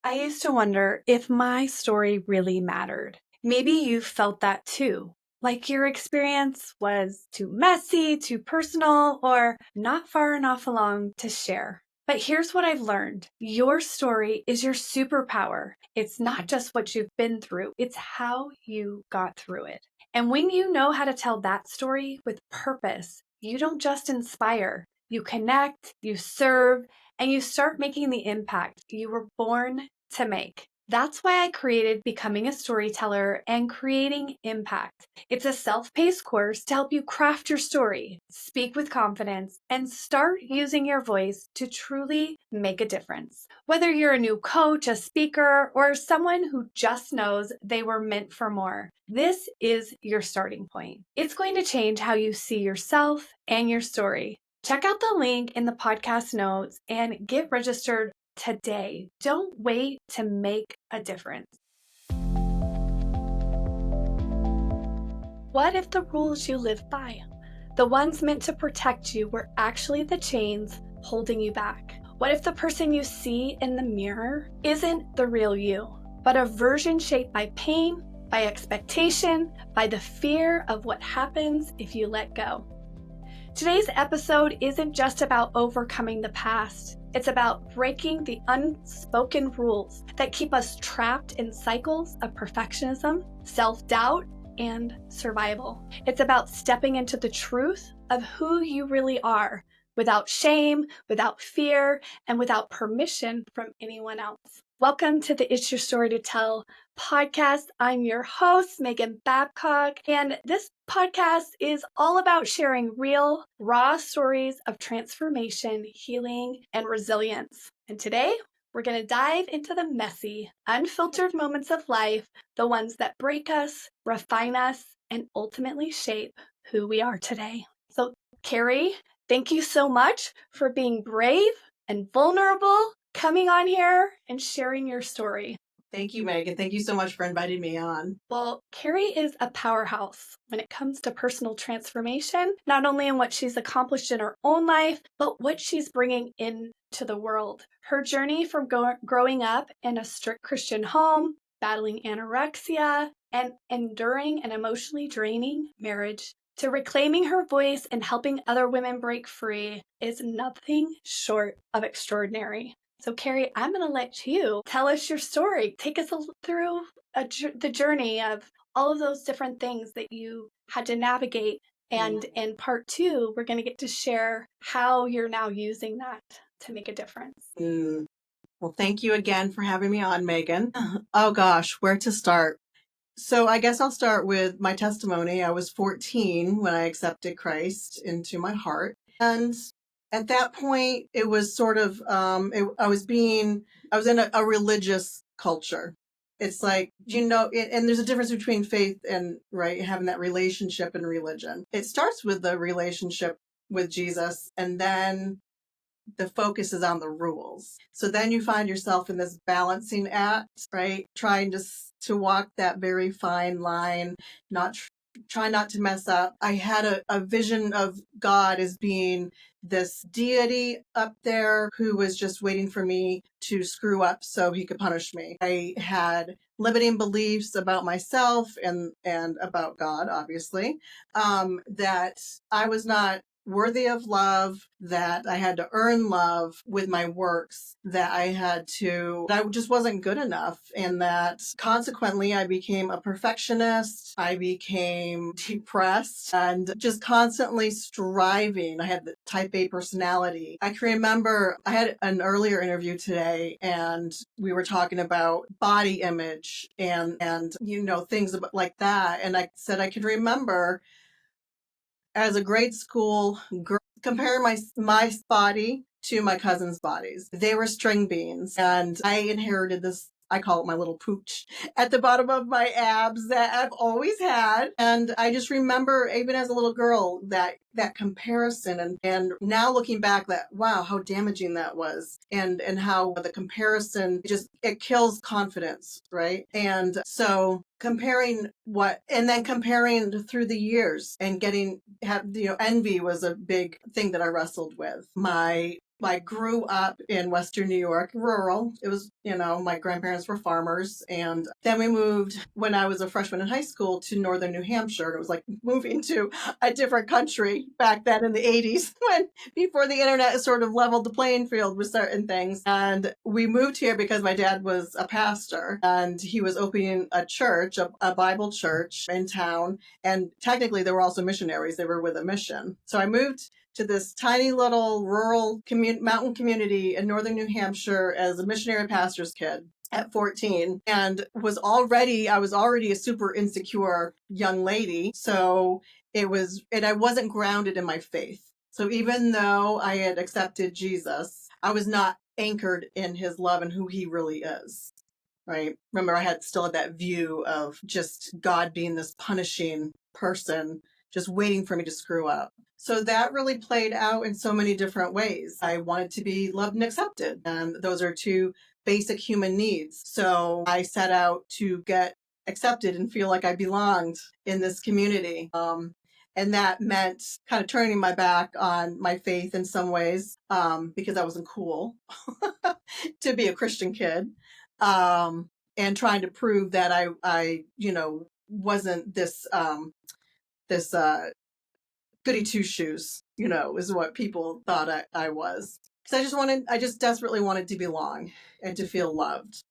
I used to wonder if my story really mattered. Maybe you felt that too. Like your experience was too messy, too personal, or not far enough along to share. But here's what I've learned. Your story is your superpower. It's not just what you've been through, it's how you got through it. And when you know how to tell that story with purpose, you don't just inspire, you connect, you serve, and you start making the impact you were born to make. That's why I created Becoming a Storyteller and Creating Impact. It's a self-paced course to help you craft your story, speak with confidence, and start using your voice to truly make a difference. Whether you're a new coach, a speaker, or someone who just knows they were meant for more, this is your starting point. It's going to change how you see yourself and your story. Check out the link in the podcast notes and get registered today. Don't wait to make a difference. What if the rules you live by, the ones meant to protect you, were actually the chains holding you back? What if the person you see in the mirror isn't the real you, but a version shaped by pain, by expectation, by the fear of what happens if you let go? Today's episode isn't just about overcoming the past. It's about breaking the unspoken rules that keep us trapped in cycles of perfectionism, self-doubt, and survival. It's about stepping into the truth of who you really are, without shame, without fear, and without permission from anyone else. Welcome to the It's Your Story to Tell podcast. I'm your host, Megan Babcock, and this podcast is all about sharing real, raw stories of transformation, healing, and resilience. And today, we're going to dive into the messy, unfiltered moments of life, the ones that break us, refine us, and ultimately shape who we are today. So, Carrie, thank you so much for being brave and vulnerable, coming on here and sharing your story. Thank you, Megan. Thank you so much for inviting me on. Well, Carrie is a powerhouse when it comes to personal transformation, not only in what she's accomplished in her own life, but what she's bringing into the world. Her journey from growing up in a strict Christian home, battling anorexia, and enduring an emotionally draining marriage, to reclaiming her voice and helping other women break free is nothing short of extraordinary. So, Carrie, I'm going to let you tell us your story. Take us through the journey of all of those different things that you had to navigate. And in part two, we're going to get to share how you're now using that to make a difference. Well, thank you again for having me on, Megan. Oh gosh, where to start? So I guess I'll start with my testimony. I was 14 when I accepted Christ into my heart. And at that point, it was sort of, I was in a religious culture. It's like, and there's a difference between faith and, right, having that relationship and religion. It starts with the relationship with Jesus, and then the focus is on the rules. So then you find yourself in this balancing act, right? Trying to walk that very fine line, try not to mess up. I had a vision of God as being this deity up there who was just waiting for me to screw up so he could punish me. I had limiting beliefs about myself and about God, obviously, that I was not worthy of love, that I had to earn love with my works, that I just wasn't good enough, and that consequently I became a perfectionist. I became depressed and just constantly striving. I had the type A personality. I can remember I had an earlier interview today, and we were talking about body image and things like that. And I said I could remember as a grade school girl, comparing my body to my cousin's bodies. They were string beans, and I inherited this, I call it my little pooch at the bottom of my abs that I've always had. And I just remember, even as a little girl, that comparison, and now looking back, that wow, how damaging that was, and how the comparison it kills confidence, right? And so comparing through the years and envy was a big thing that I wrestled with. My I grew up in Western New York, rural. It was, my grandparents were farmers. And then we moved when I was a freshman in high school to northern New Hampshire. It was like moving to a different country back then in the 80s before the internet sort of leveled the playing field with certain things. And we moved here because my dad was a pastor and he was opening a church, a Bible church in town. And technically, they were also missionaries. They were with a mission. So I moved to this tiny little rural mountain community in northern New Hampshire as a missionary pastor's kid at 14, and I was already a super insecure young lady. So I wasn't grounded in my faith. So even though I had accepted Jesus, I was not anchored in his love and who he really is. Right. Remember, I still had that view of just God being this punishing person, just waiting for me to screw up. So that really played out in so many different ways. I wanted to be loved and accepted, and those are two basic human needs. So I set out to get accepted and feel like I belonged in this community. And that meant kind of turning my back on my faith in some ways, because I wasn't cool to be a Christian kid. And trying to prove that I wasn't this goody two shoes, is what people thought I was. Because I just desperately wanted to belong and to feel loved.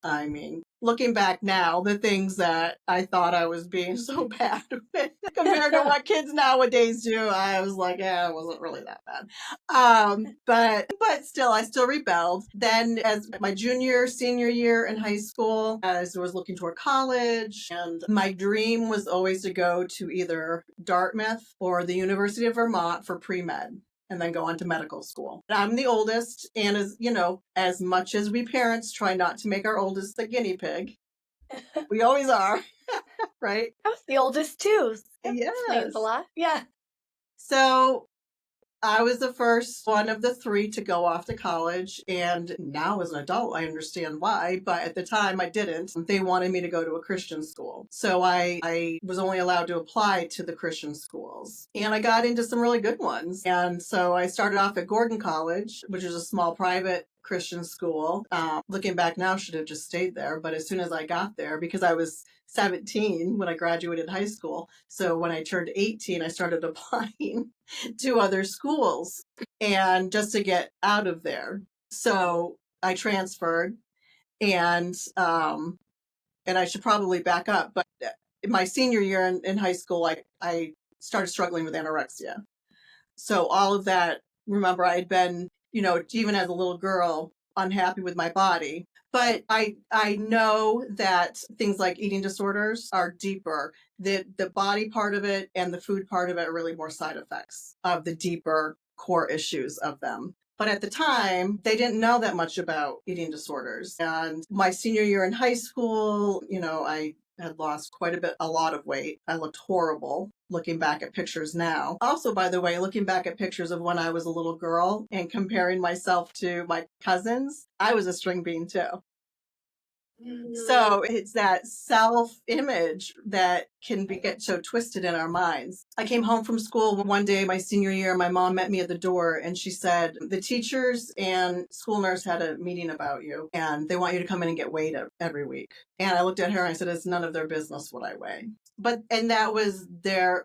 I mean, looking back now, the things that I thought I was being so bad with compared to what kids nowadays do, I was like, yeah, it wasn't really that bad. But still, I still rebelled. Then as my senior year in high school, as I was looking toward college, and my dream was always to go to either Dartmouth or the University of Vermont for pre-med and then go on to medical school. I'm the oldest, and as much as we parents try not to make our oldest the guinea pig, we always are, right? I was the oldest too. That Yes. explains a lot. Yeah. So I was the first one of the three to go off to college, and now as an adult, I understand why, but at the time I didn't. They wanted me to go to a Christian school. So I was only allowed to apply to the Christian schools, and I got into some really good ones. And so I started off at Gordon College, which is a small private Christian school. Looking back now, should have just stayed there. But as soon as I got there, because I was 17 when I graduated high school, so when I turned 18, I started applying to other schools and just to get out of there. So I transferred, and I should probably back up, but in my senior year in high school, I started struggling with anorexia. So all of that, remember, I had been, even as a little girl, unhappy with my body. But I know that things like eating disorders are deeper. The body part of it and the food part of it are really more side effects of the deeper core issues of them. But at the time, they didn't know that much about eating disorders. And my senior year in high school, I had lost a lot of weight. I looked horrible looking back at pictures now. Also, by the way, looking back at pictures of when I was a little girl and comparing myself to my cousins, I was a string bean too. So it's that self-image that can get so twisted in our minds. I came home from school one day, my senior year, my mom met me at the door and she said, the teachers and school nurse had a meeting about you and they want you to come in and get weighed every week. And I looked at her and I said, it's none of their business what I weigh. And that was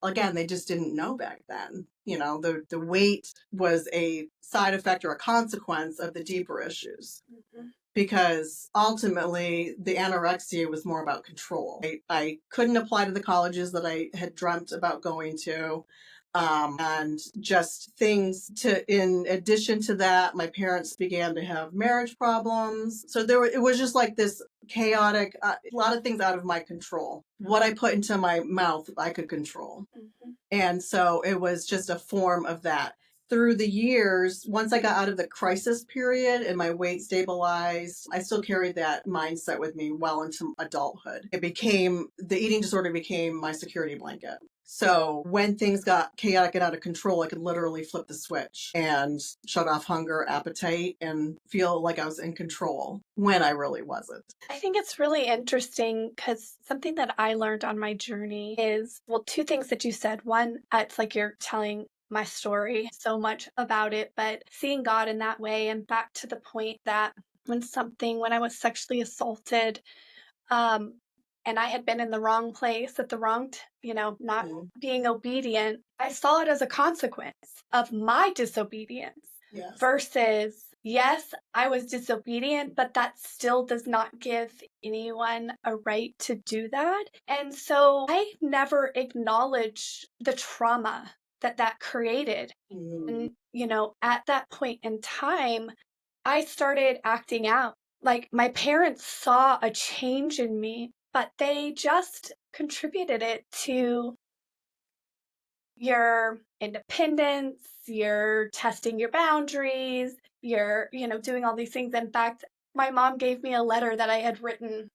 again, they just didn't know back then. The weight was a side effect or a consequence of the deeper issues. Mm-hmm. Because ultimately the anorexia was more about control. I couldn't apply to the colleges that I had dreamt about going to. And just in addition to that, my parents began to have marriage problems. So it was just like this chaotic, a lot of things out of my control. What I put into my mouth, I could control. Mm-hmm. And so it was just a form of that. Through the years, once I got out of the crisis period and my weight stabilized, I still carried that mindset with me well into adulthood. The eating disorder became my security blanket. So when things got chaotic and out of control, I could literally flip the switch and shut off hunger, appetite, and feel like I was in control when I really wasn't. I think it's really interesting because something that I learned on my journey is, two things that you said. One, it's like you're telling my story so much about it, but seeing God in that way, and back to the point that when I was sexually assaulted, um, and I had been in the wrong place at the wrong, not being obedient, I saw it as a consequence of my disobedience. Yes. Versus, yes, I was disobedient, but that still does not give anyone a right to do that. And so I never acknowledged the trauma that created. And, at that point in time, I started acting out. Like, my parents saw a change in me, but they just contributed it to your independence, you're testing your boundaries, you're, doing all these things. In fact, my mom gave me a letter that I had written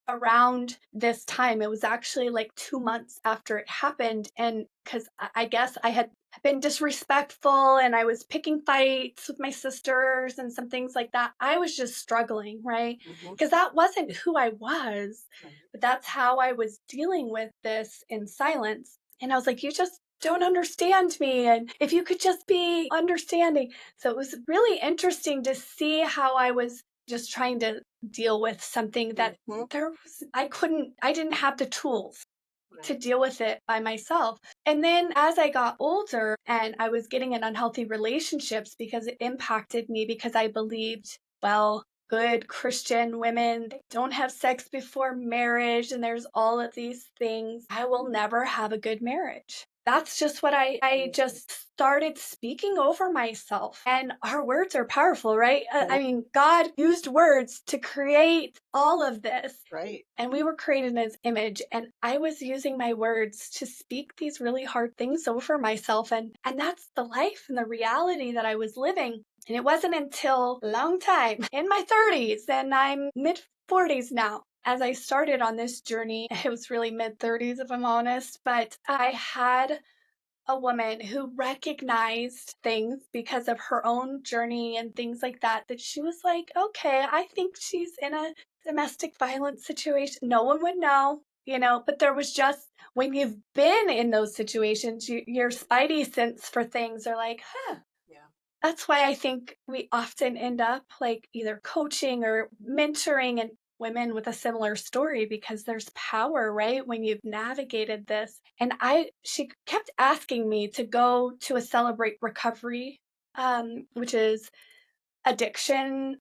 around this time. It was actually like 2 months after it happened. And because I guess I had been disrespectful and I was picking fights with my sisters and some things like that. I was just struggling, right? Because that wasn't who I was, but that's how I was dealing with this in silence. And I was like, you just don't understand me. And if you could just be understanding. So it was really interesting to see how I was just trying to deal with something that I didn't have the tools to deal with it by myself. And then as I got older and I was getting in unhealthy relationships because it impacted me, because I believed, well, good Christian women, they don't have sex before marriage, and there's all of these things. I will never have a good marriage. That's just what I just started speaking over myself. And our words are powerful, right? I mean, God used words to create all of this. Right. And we were created in his image. And I was using my words to speak these really hard things over myself. And that's the life and the reality that I was living. And it wasn't until a long time in my 30s, and I'm mid 40s now, as I started on this journey. It was really mid 30s, if I'm honest, but I had a woman who recognized things because of her own journey and things like that, that she was like, okay, I think she's in a domestic violence situation. No one would know, but there was just, when you've been in those situations, your spidey sense for things are like, huh. That's why I think we often end up like either coaching or mentoring and women with a similar story, because there's power, right? When you've navigated this. And she kept asking me to go to a Celebrate Recovery, which is addiction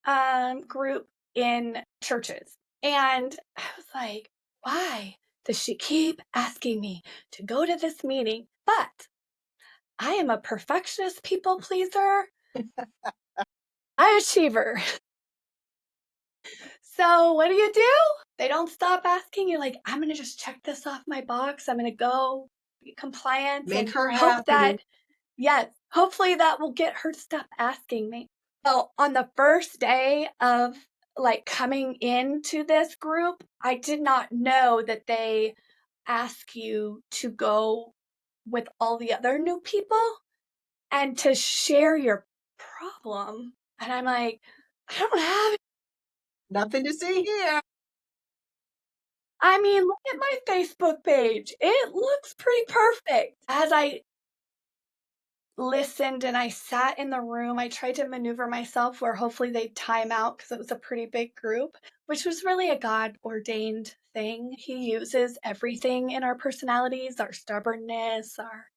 group in churches. And I was like, why does she keep asking me to go to this meeting? But I am a perfectionist people pleaser. High achiever. So what do? They don't stop asking. You're like, I'm going to just check this off my box. I'm going to go be compliant Make and her hope happy. that, yes, hopefully that will get her to stop asking me. So on the first day of like coming into this group, I did not know that they ask you to go with all the other new people and to share your problem. And I'm like, I don't have, Nothing to see here. I mean, look at my Facebook page. It looks pretty perfect. As I listened and I sat in the room, I tried to maneuver myself where hopefully they'd time out, because it was a pretty big group, which was really a God ordained thing. He uses everything in our personalities, our stubbornness, our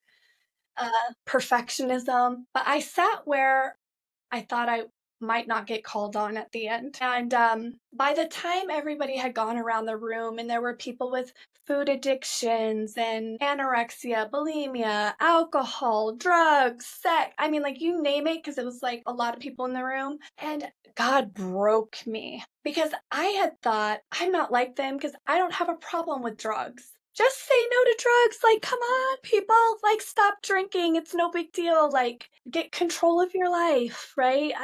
perfectionism. But I sat where I thought I might not get called on at the end. And by the time everybody had gone around the room, and there were people with food addictions and anorexia, bulimia, alcohol, drugs, sex, I mean, like, you name it, because it was like a lot of people in the room. And God broke me, because I had thought, I'm not like them because I don't have a problem with drugs. Just say no to drugs. Like, come on, people. Like, stop drinking. It's no big deal. Like, get control of your life, right?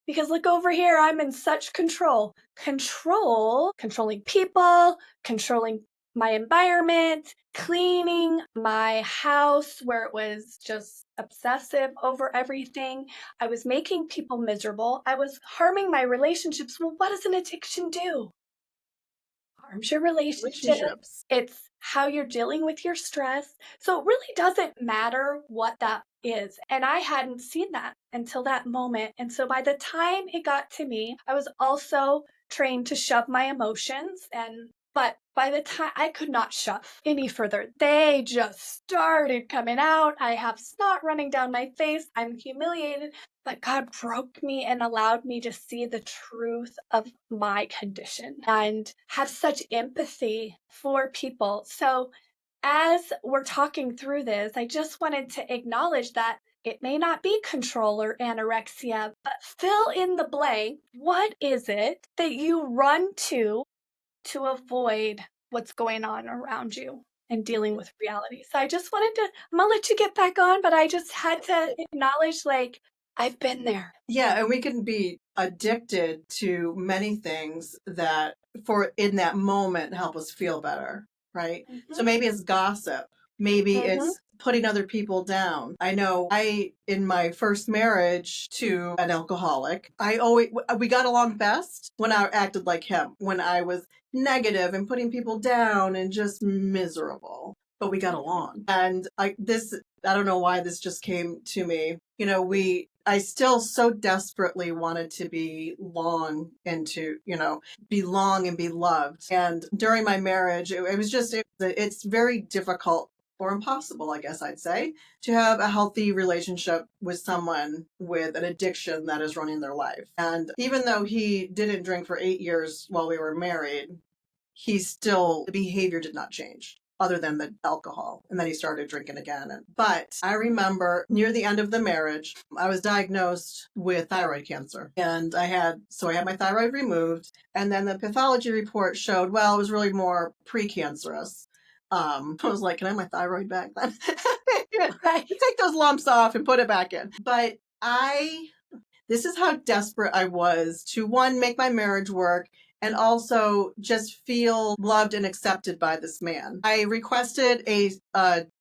Because look over here, I'm in such control. Controlling people, controlling my environment, cleaning my house where it was just obsessive over everything. I was making people miserable. I was harming my relationships. Well, what does an addiction do? harms your relationship. Relationships. It's how you're dealing with your stress. So it really doesn't matter what that is. And I hadn't seen that until that moment. And so by the time it got to me, I was also trained to shove my emotions, and but by the time I could not shove any further, they just started coming out. I have snot running down my face. I'm humiliated. But God broke me and allowed me to see the truth of my condition and have such empathy for people. So, as we're talking through this, I just wanted to acknowledge that it may not be control or anorexia, but fill in the blank. What is it that you run to avoid what's going on around you and dealing with reality? So I just wanted to, I'm gonna let you get back on, but I just had to acknowledge, like, I've been there. Yeah, and we can be addicted to many things that for in that moment help us feel better, right? So Mm-hmm. maybe it's gossip, maybe Mm-hmm. it's putting other people down. I know I in my first marriage to an alcoholic, I always we got along best when I acted like him, when I was negative and putting people down and just miserable. But we got along. And I don't know why this just came to me. I still so desperately wanted to belong and be loved. And during my marriage, it's very difficult or impossible, I guess I'd say, to have a healthy relationship with someone with an addiction that is running their life. And even though he didn't drink for 8 years while we were married, the behavior did not change other than the alcohol. And then he started drinking again. But I remember near the end of the marriage, I was diagnosed with thyroid cancer. And I had my thyroid removed. And then the pathology report showed, well, it was really more precancerous. I was like, can I have my thyroid back then? Right. Take those lumps off and put it back in. But this is how desperate I was to, one, make my marriage work, and also just feel loved and accepted by this man. I requested a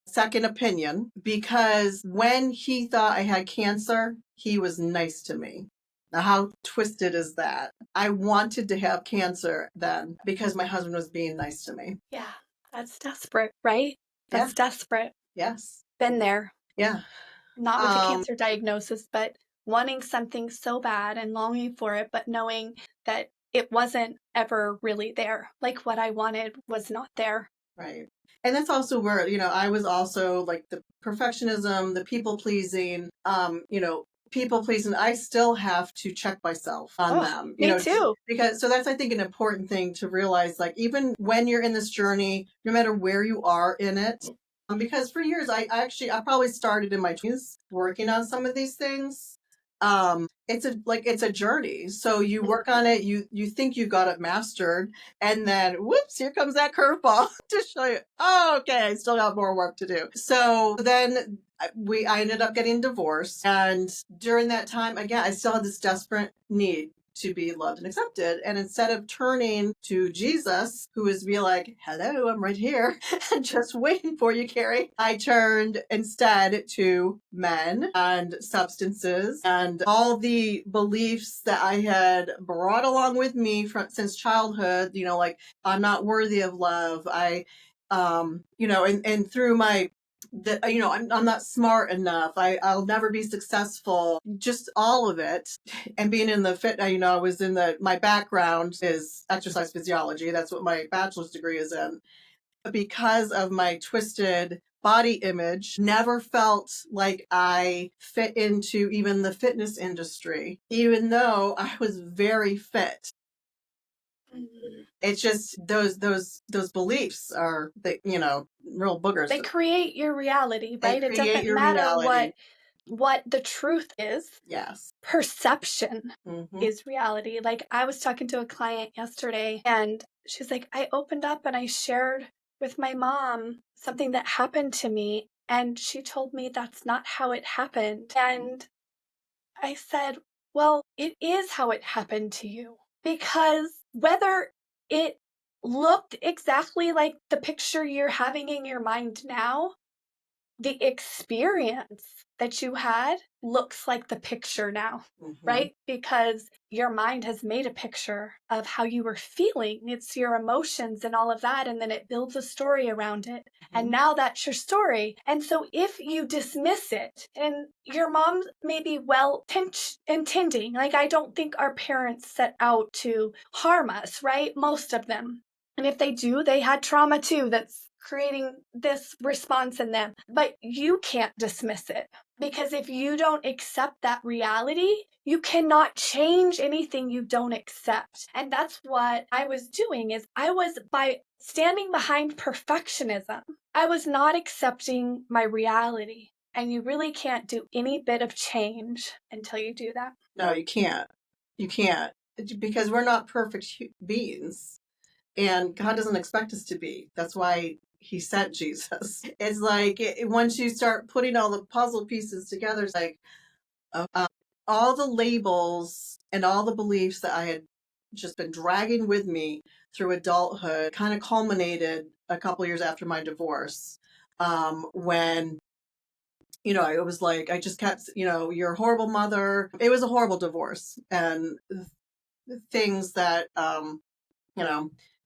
second opinion because when he thought I had cancer, he was nice to me. Now, how twisted is that? I wanted to have cancer then because my husband was being nice to me. Yeah, that's desperate, right? Yeah. That's desperate. Yes. Been there. Yeah. Not with a cancer diagnosis, but wanting something so bad and longing for it, but knowing that it wasn't ever really there. Like what I wanted was not there. Right. And that's also where, I was also like the perfectionism, the people pleasing. I still have to check myself on Oh, them, me too. because so that's, I think, an important thing to realize, like, even when you're in this journey, no matter where you are in it, because for years, I probably started in my 20s working on some of these things. It's a journey. So you work on it, you think you got it mastered, and then whoops, here comes that curveball to show you, oh, okay, I still got more work to do. So then I ended up getting divorced. And during that time, again, I still had this desperate need to be loved and accepted. And instead of turning to Jesus, who is be like, hello, I'm right here, and just waiting for you, Carrie, I turned instead to men and substances and all the beliefs that I had brought along with me since childhood, like I'm not worthy of love. And through I'm not smart enough. I'll never be successful. Just all of it. And being in the fit, I was my background is exercise physiology. That's what my bachelor's degree is in. Because of my twisted body image, never felt like I fit into even the fitness industry, even though I was very fit. Mhm. It's just those beliefs are real boogers. They create your reality, They right? It create doesn't your matter reality. what the truth is. Yes. Perception Mm-hmm. is reality. Like I was talking to a client yesterday and she's like, I opened up and I shared with my mom something that happened to me. And she told me that's not how it happened. And I said, well, it is how it happened to you. Because whether it looked exactly like the picture you're having in your mind now, the experience that you had looks like the picture now, Mm-hmm. right? Because your mind has made a picture of how you were feeling. It's your emotions and all of that. And then it builds a story around it. Mm-hmm. And now that's your story. And so if you dismiss it, and your mom may be well intending, like I don't think our parents set out to harm us, right? Most of them. And if they do, they had trauma too that's creating this response in them. But you can't dismiss it, because if you don't accept that reality, you cannot change anything you don't accept. And that's what I was doing, is I was, by standing behind perfectionism, I was not accepting my reality. And you really can't do any bit of change until you do that. No, you can't. You can't. Because we're not perfect beings. And God doesn't expect us to be. That's why he sent Jesus. It's like once you start putting all the puzzle pieces together, it's like all the labels and all the beliefs that I had just been dragging with me through adulthood kind of culminated a couple years after my divorce, when it was like I just kept, you're a horrible mother. It was a horrible divorce, and things that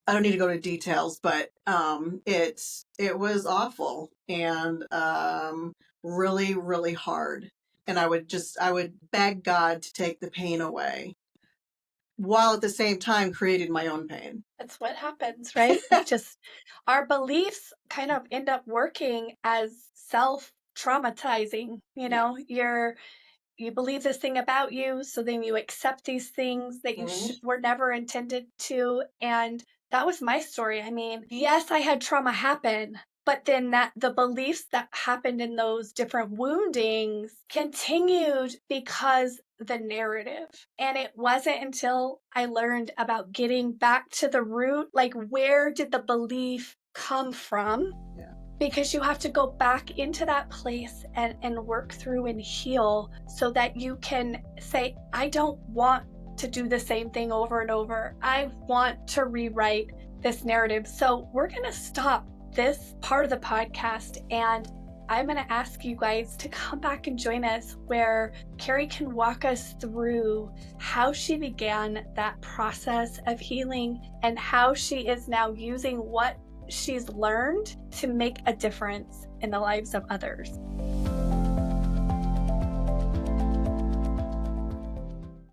I don't need to go into details, but it was awful and really, really hard. And I would beg God to take the pain away, while at the same time creating my own pain. That's what happens, right? Just our beliefs kind of end up working as self-traumatizing. You believe this thing about you, so then you accept these things that you were never intended to. And that was my story. I mean, yes, I had trauma happen, but then the beliefs that happened in those different woundings continued because the narrative. And it wasn't until I learned about getting back to the root, like where did the belief come from? Yeah. Because you have to go back into that place and work through and heal, so that you can say, I don't want to do the same thing over and over. I want to rewrite this narrative. So we're going to stop this part of the podcast, and I'm going to ask you guys to come back and join us, where Carrie can walk us through how she began that process of healing and how she is now using what she's learned to make a difference in the lives of others.